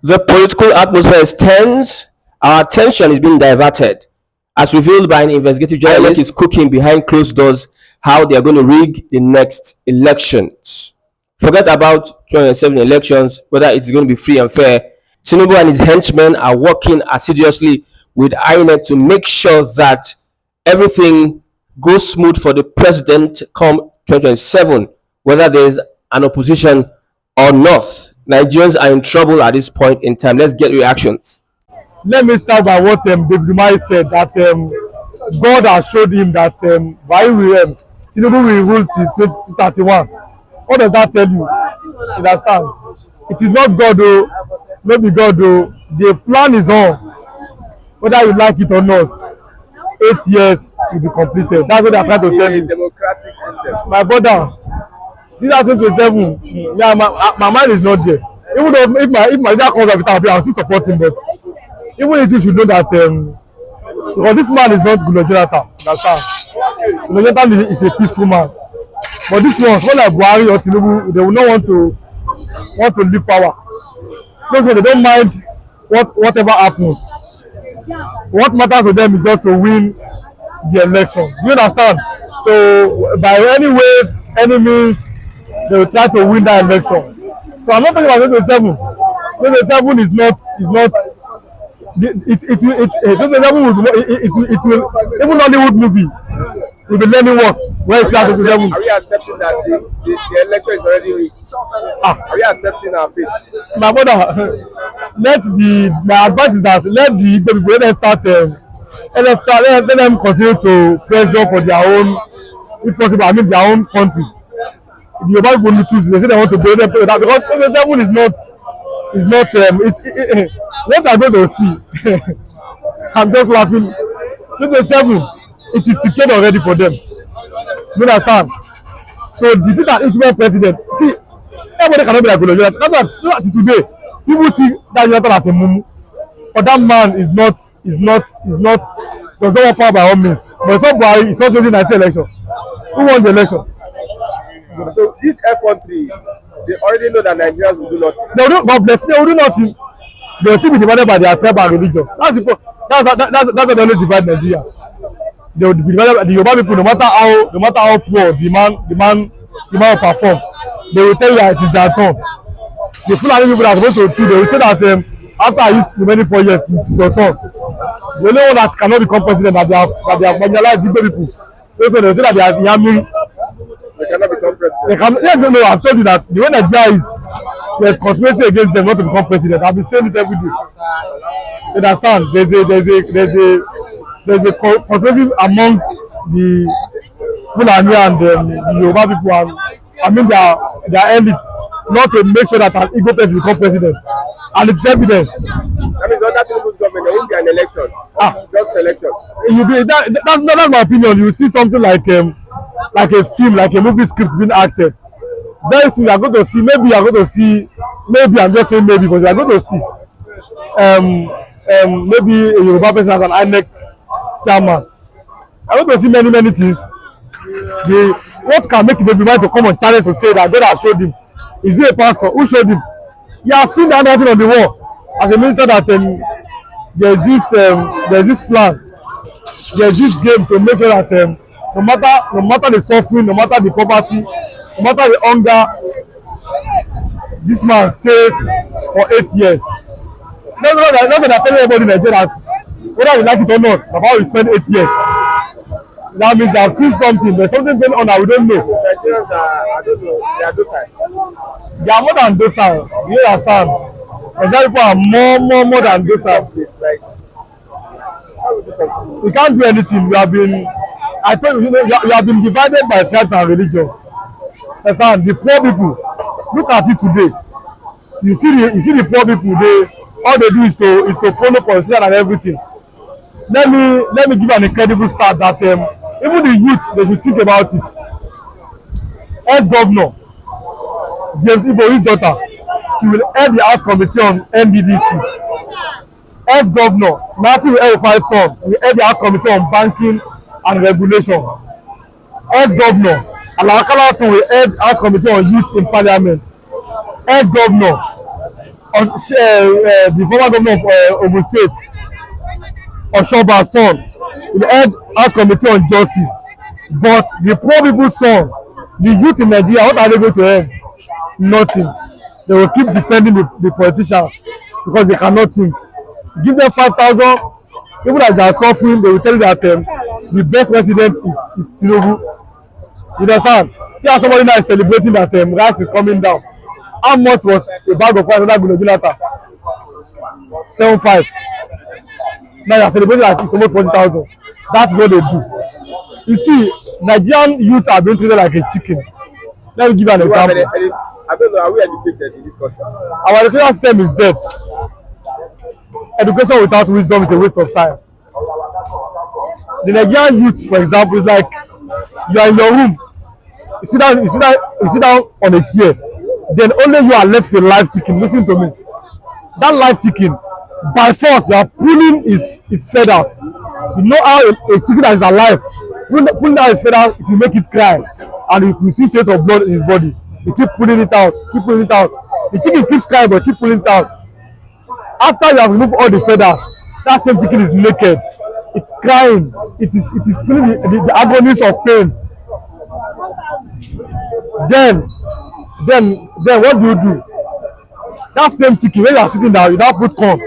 The political atmosphere is tense. Our attention is being diverted. As revealed by an investigative journalist, is cooking behind closed doors how they are going to rig the next elections. Forget about 2007 elections, whether it's going to be free and fair. Tinubu and his henchmen are working assiduously with Inec to make sure that everything goes smooth for the president come 2027, whether there is an opposition or not. Nigerians are in trouble at this point in time. Let's get reactions. Let me start by what David Umar said, that God has showed him that by Tinubu will rule till 2031. What does that tell you? Understand? It is not God though, maybe God though. The plan is on, whether you like it or not. 8 years will be completed. That's what they are trying to tell you. Democratic system. My brother, 2027, yeah, my mind is not there. Even though if my leader comes up, I'll still support him, but even if you should know that because this man is not Goodluck Jonathan, understand? Goodluck Jonathan is a peaceful man, but this one, someone like Buhari or Tinubu, they will not want to leave power. Those ones, they don't mind whatever happens. What matters to them is just to win the election. Do you understand? So by any ways, any means, they will try to win that election. So I'm not talking about 2027. 2027 is not it will even Hollywood movie will be learning work when it's 2027. Are we accepting that the election is already rigged? Are we accepting our fate? My brother, my advice is that let the Igbo people let them continue to pressure for their own, if possible, I mean their own country. The Yoruba people need to choose. They say they want to go there because 2027 is not what I'm going to see. I'm just laughing. 2027, it is secured already for them. You understand? So defeat an incumbent president. See, everybody cannot be like Goodluck. That's why today people see that Jonathan as a mumu, but that man is not does not want power by all means. But it's not Buhari. It's not 2019 election. Who won the election? So this F13, they already know that Nigerians will do nothing. They will do, God bless you, they will do nothing. They will still be divided by their tribe and religion. That's what they always divide Nigeria. They will be divided by the Yoruba people. No matter how poor the man will perform, they will tell you that it is their turn. The Fulani people that are supposed to choose, they will say that after his remaining 4 years, it is your turn. The only one that cannot become president that they have marginalized Igbo people. Also, they will say that they are Yamiri. They cannot become president. Yes, no, I've told you that the way Nigeria is, there's conspiracy against them not to become president. I've been saying it every day. You understand? There's a conspiracy among the Fulani and the Yoruba people, and I mean their elite, not to make sure that an Igbo person become president, and it's evidence. That means under Tinubu's government there won't be an election. Just election. That's my opinion. You see something like a film, like a movie script being acted. Very soon you are going to see, maybe I'm just saying maybe, because you are going to see maybe a Yoruba person as an Inec chairman. I'm going to see many things. What can make the man to come on challenge to say that God has showed him? Is he a pastor? Who showed him? He has seen the handwriting on the wall as a minister that there's this plan, there's this game to make sure that no matter the suffering, no matter the poverty, no matter the hunger, this man stays for 8 years. That's what I tell everybody in Nigeria, whether you like it or not, Baba will spend 8 years. That means they have seen something. There's something going on that we don't know. Nigerians are, I don't know, they are docile. They are more than docile. You understand? Nigerian people are more than docile. Like, how we do something? We can't do anything. We have been, I told you, we have been divided by tribes and religion. Understand? The poor people, look at it today. You see the poor people. All they do is to follow politicians and everything. Let me give an incredible stat that even the youth, they should think about it. Ex-governor James Ibo's daughter, she will head the House Committee on NDDC. Ex-governor Nasiru El-Rufai's son will head the House Committee on Banking and Regulation. Ex-governor Alawakala's son will head House Committee on Youth in Parliament. Ex-governor the former governor of Ogun State, Oshoba's son, the head house committee on justice. But the poor people's son, the youth in Nigeria, what are they going to earn? Nothing. They will keep defending the politicians because they cannot think. Give them 5,000, even as they are suffering, they will tell you that the best president is Tinubu. You understand? See how somebody now is celebrating that rice is coming down. How much was a bag of rice under Gunogilata? 7.5. Now you are celebrating that it's almost 40,000. That is what they do. You see, Nigerian youth are being treated like a chicken. Let me give you an example. I don't know, are we educated in this country? Our education system is dead. Education without wisdom is a waste of time. The Nigerian youth, for example, is like you are in your room, you sit down on a chair, then only you are left with a live chicken. Listen to me. That live chicken, by force, you are pulling its feathers. You know how a chicken that is alive, pulling out its feathers, it will make it cry, and you will see traces of blood in his body. You keep pulling it out, keep pulling it out. The chicken keeps crying, but keep pulling it out. After you have removed all the feathers, that same chicken is naked. It's crying. It is feeling the agonies of pains. Then what do? That same chicken, when you are sitting down, you now put corn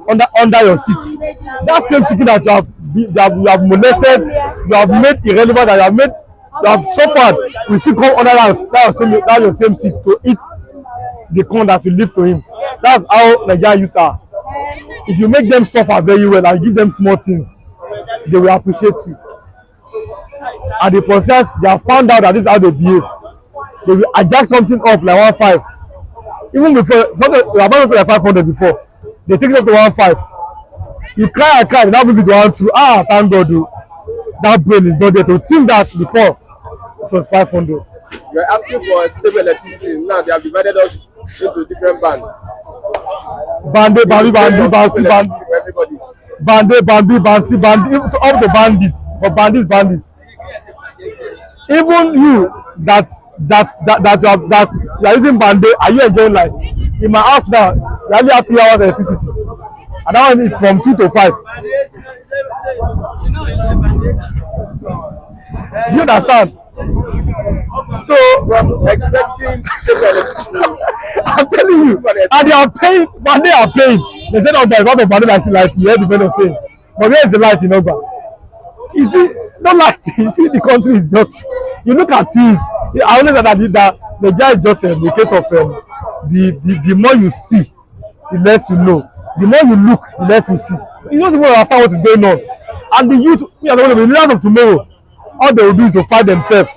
under your seat. That same chicken that you have molested, you have made irrelevant, that you have suffered, will still come under that your same seat to eat the corn that you leave to him. That's how Nigerian youths are. If you make them suffer very well and give them small things, they will appreciate you. And the politicians, they have found out that this is how they behave. They will adjust something up like 1.5. Even before, something we are about to like 500 before, they take it up to 1.5. You cry and cry, they now bring it to 1.2. Thank God, dude. That brain is not there to think that before it was 500. You are asking for stable electricity. Now they have divided us into different bands. Bande, Bambi, Bandi, Bansi, Bande, Bambi, Bansi, Bandi, up to bandits. For bandits. Even you that you are using Bande, are you enjoying life? In my house now, you only have 3 hours electricity, and that one is from 2 to 5. Do you understand? So Expecting stable electricity. I'm telling you, and they are paying. Bande are paying. They say no, but it's not a Bande like you heard the fellow saying. But where is the light in Ogba? You see, no light. You see, the country is just. You look at things. I only said that the judge just the case of the more you see, the less you know. The more you look, the less you see. You don't even understand what is going on. And the youth, we are the leaders of tomorrow. All they will do is to fight themselves.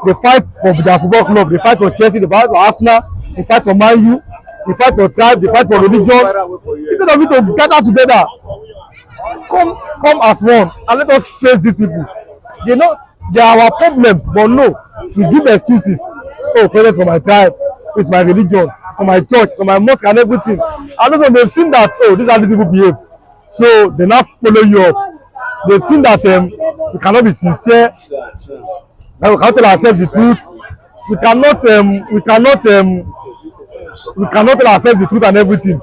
They fight for their football club. They fight for Chelsea. They fight for Arsenal. They fight for Man U. They fight for tribe. They fight for religion. Instead of it to gather together, come as one and let us face these people. They know they are our problems, but no, we give excuses. Oh, presence for my tribe, it's my religion, for my church, for my mosque and everything. And also they've seen that, oh, these are these people behave. So they now follow you up. They've seen that we cannot be sincere, that we cannot tell ourselves the truth. We cannot tell ourselves the truth and everything.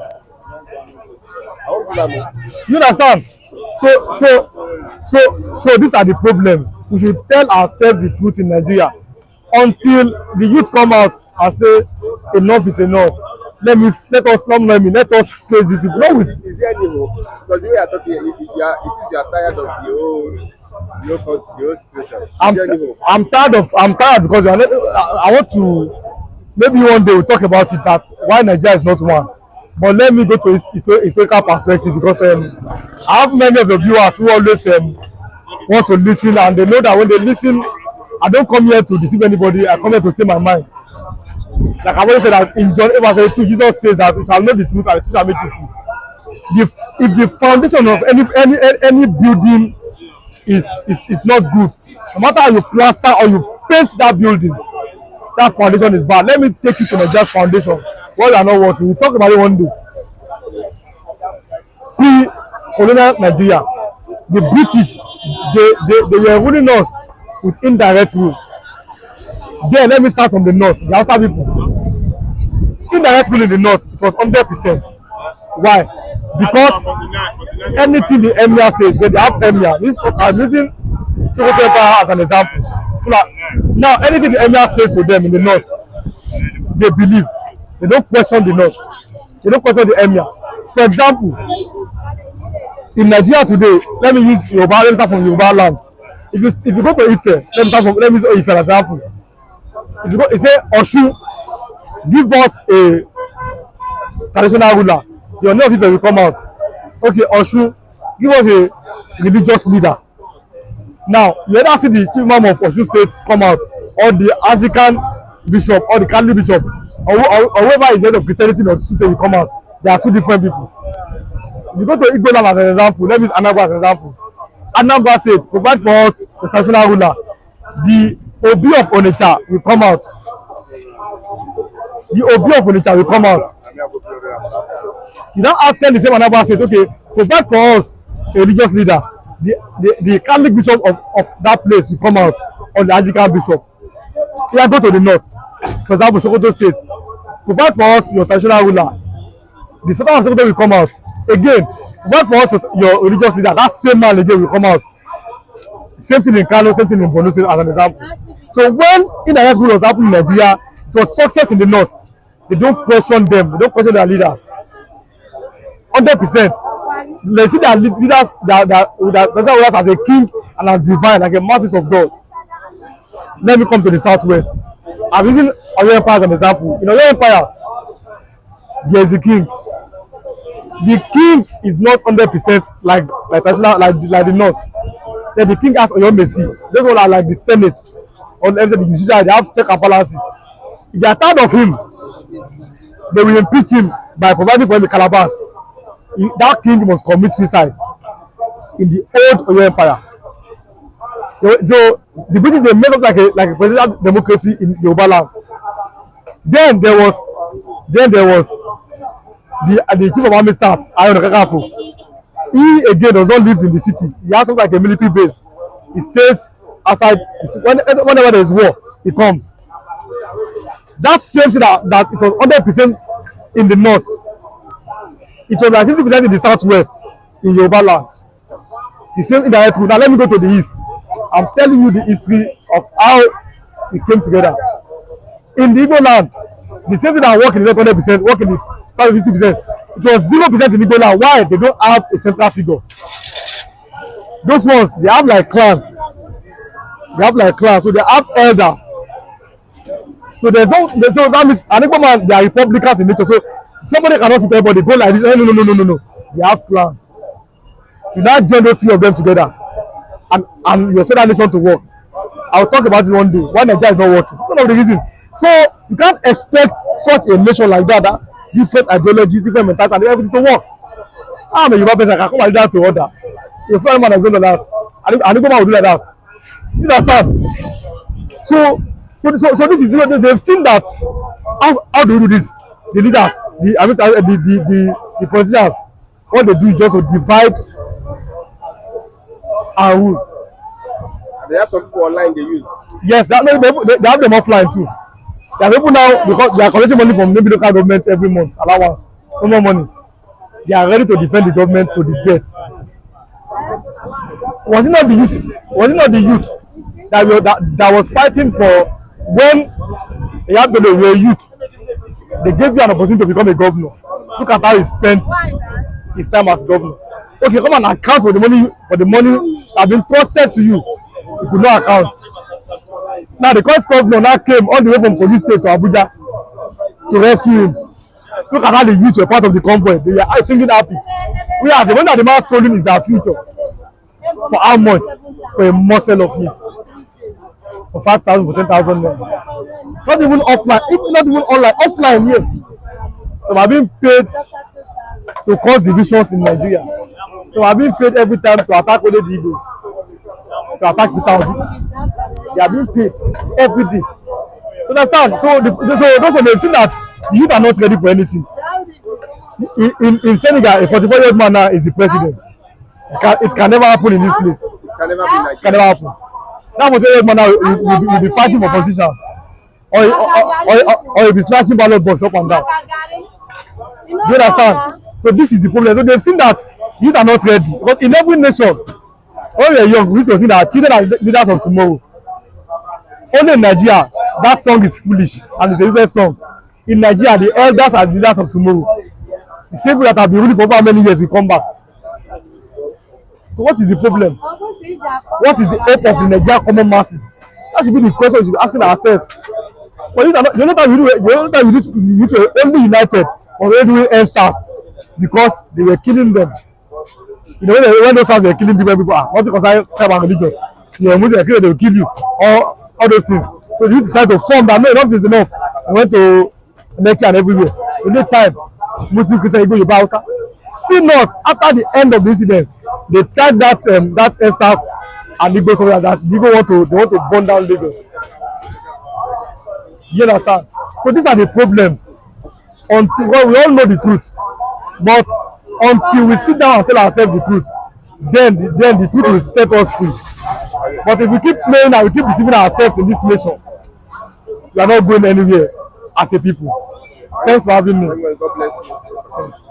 You understand? So these are the problems. We should tell ourselves the truth in Nigeria until the youth come out and say enough is enough. Let us face this people. Not with. Is there any hope? Because the way you are talking, you are tired of the whole situation. I'm tired because I want to. Maybe one day we'll talk about it, that why Nigeria is not one. But let me go to historical perspective, because I have many of the viewers who always want to listen, and they know that when they listen, I don't come here to deceive anybody. I come here to say my mind. Like I've always said that in John 8:32, Jesus says that we shall know the truth and the truth shall make you free. If the foundation of any building is not good, no matter how you plaster or you paint that building, that foundation is bad. Let me take you to Nigeria's foundation. What we are not working. We'll talk about it one day. Pre-colonial Nigeria, the British, they were ruling us with indirect rule. Then let me start from the north, the Hausa people. indirect rule in the north, it was 100%. Why? Because anything the emir says, they have emir. This I'm using Sokoto Empire as an example. So now anything the emir says to them in the north, they believe. They don't question the north. They don't question the emir. For example, in Nigeria today, let me use Yoruba. Let me start from Yoruba land. If you go to Ife, let me use Ife as an example. If you go, you say Osun, give us a traditional ruler. Your name of Ife will come out. Okay, Osun, give us a religious leader. Now, you either see the chief imam of Osun State come out, or the African bishop, or the Catholic bishop, or whoever is head of Christianity in Osun State will come out. They are two different people. If you go to Igbo land as an example, let me use Anambra as an example. Anambra State provide for us a traditional ruler. The Obi of Onitsha will come out. The Obi of Onitsha will come out. You don't have to tell the same Anambra State, okay, provide for us a religious leader. The Catholic bishop of that place will come out, or the Anglican bishop. You go to the north, for example, Sokoto State, provide for us your traditional ruler. The Sultan of Sokoto will come out. Again, provide for us your religious leader. That same man again will come out. Same thing in Kano, same thing in Borno State as an example. So when indirect rule was happening in Nigeria, it was success in the north. They don't question them. They don't question their leaders. 100%. They see their leaders that as a king and as divine, like a mouthpiece of God. Let me come to the southwest. I'm using Oyo Empire as an example. In Oyo Empire, there is the king. The king is not 100% like traditional, like the north. Then the king has Oyo Mesi. Those ones are like the Senate or the judiciary. They have check and balances. If they are tired of him, they will impeach him by providing for him a calabash. That king must commit suicide in the old Oyo Empire. So the British, they made up like a presidential democracy in Yoruba land. Then there was the chief of army staff, Ayo Kakafo. He again does not live in the city. He has something like a military base. He stays outside. Whenever there is war, he comes. That same thing that it was 100% in the north. It was like 50% in the southwest in Yoruba land. The same indirect rule. Now let me go to the east. I'm telling you the history of how we came together. In the Igbo land, the same thing that work in the 100%, work in the south 50%. It was 0% in Igbo land. Why? They don't have a central figure. Those ones, they have like clan. So they have elders. So there's no, so that means an Igbo man, they are republicans in nature. So somebody cannot sit everybody go like this. No. They have plans. You now join those three of them together, and you expect that nation to work. I'll talk about it one day. Why Nigeria is not working? That's one of the reasons. So you can't expect such a nation like that different ideologies, different mentality, and everything to work. I'm a Yoruba person. I can come and do that to order. A foreign man has done that. And Igbo man will do like that. You understand? So this is, they've seen that. How do you do this? The leaders, the politicians, what they do is just to divide and rule. And they have some people online they use. Yes, they have them offline too. There are people now, because they are collecting money from maybe local government every month, allowance, no more money. They are ready to defend the government to the death. Was it not the youth that was fighting for when you were a youth? They gave you an opportunity to become a governor. Look at how he spent his time as governor. Okay, come and account for the money that have been trusted to you. You could not account. Now the current governor now came all the way from Kogi State to Abuja to rescue him. Look at how the youth were part of the convoy. They were singing happy. We are the one that the man stolen is our future. For how much? For a morsel of meat. For 5,000, for 10,000 naira. Not even offline, not even online, offline here. So I'm being paid to cause divisions in Nigeria. So I'm being paid every time to attack only the Eagles, to attack the town. They are being paid every day. So understand? So those of they've seen that the youth are not ready for anything. In Senegal, a 44-year-old man now is the president. It can never happen in this place. It can never be like Can never happen. That 44-year-old man now will be fighting for position or he be snatching ballot box up and down. Do you understand? So this is the problem. So they've seen that youth are not ready. But in every nation, when we are young, we need to see that children are leaders of tomorrow. Only in Nigeria, that song is foolish and it's a useless song. In Nigeria, the elders are the leaders of tomorrow. The same people that have been ruling for how many years will come back. So what is the problem? What is the hope of the Nigerian common masses? That should be the question we should be asking ourselves. But the only time we need to only united or only doing NSAS because they were killing them. You know, when those SARS were killing different people, not because I crime and religion. Yeah, Muslim they will kill you. All those things. So you decide to form that no, enough is enough. I went to lecture and everywhere. In that time, Muslim Christian go Yoruba Hausa. Still not after the end of the incident, they tied that SARS and Igbo somewhere that the Igbo want to burn down Lagos. You understand? So these are the problems. Until well, we all know the truth, but until we sit down and tell ourselves the truth, then the truth will set us free. But if we keep playing and we keep deceiving ourselves in this nation, we are not going anywhere as a people. Thanks for having me. God bless you.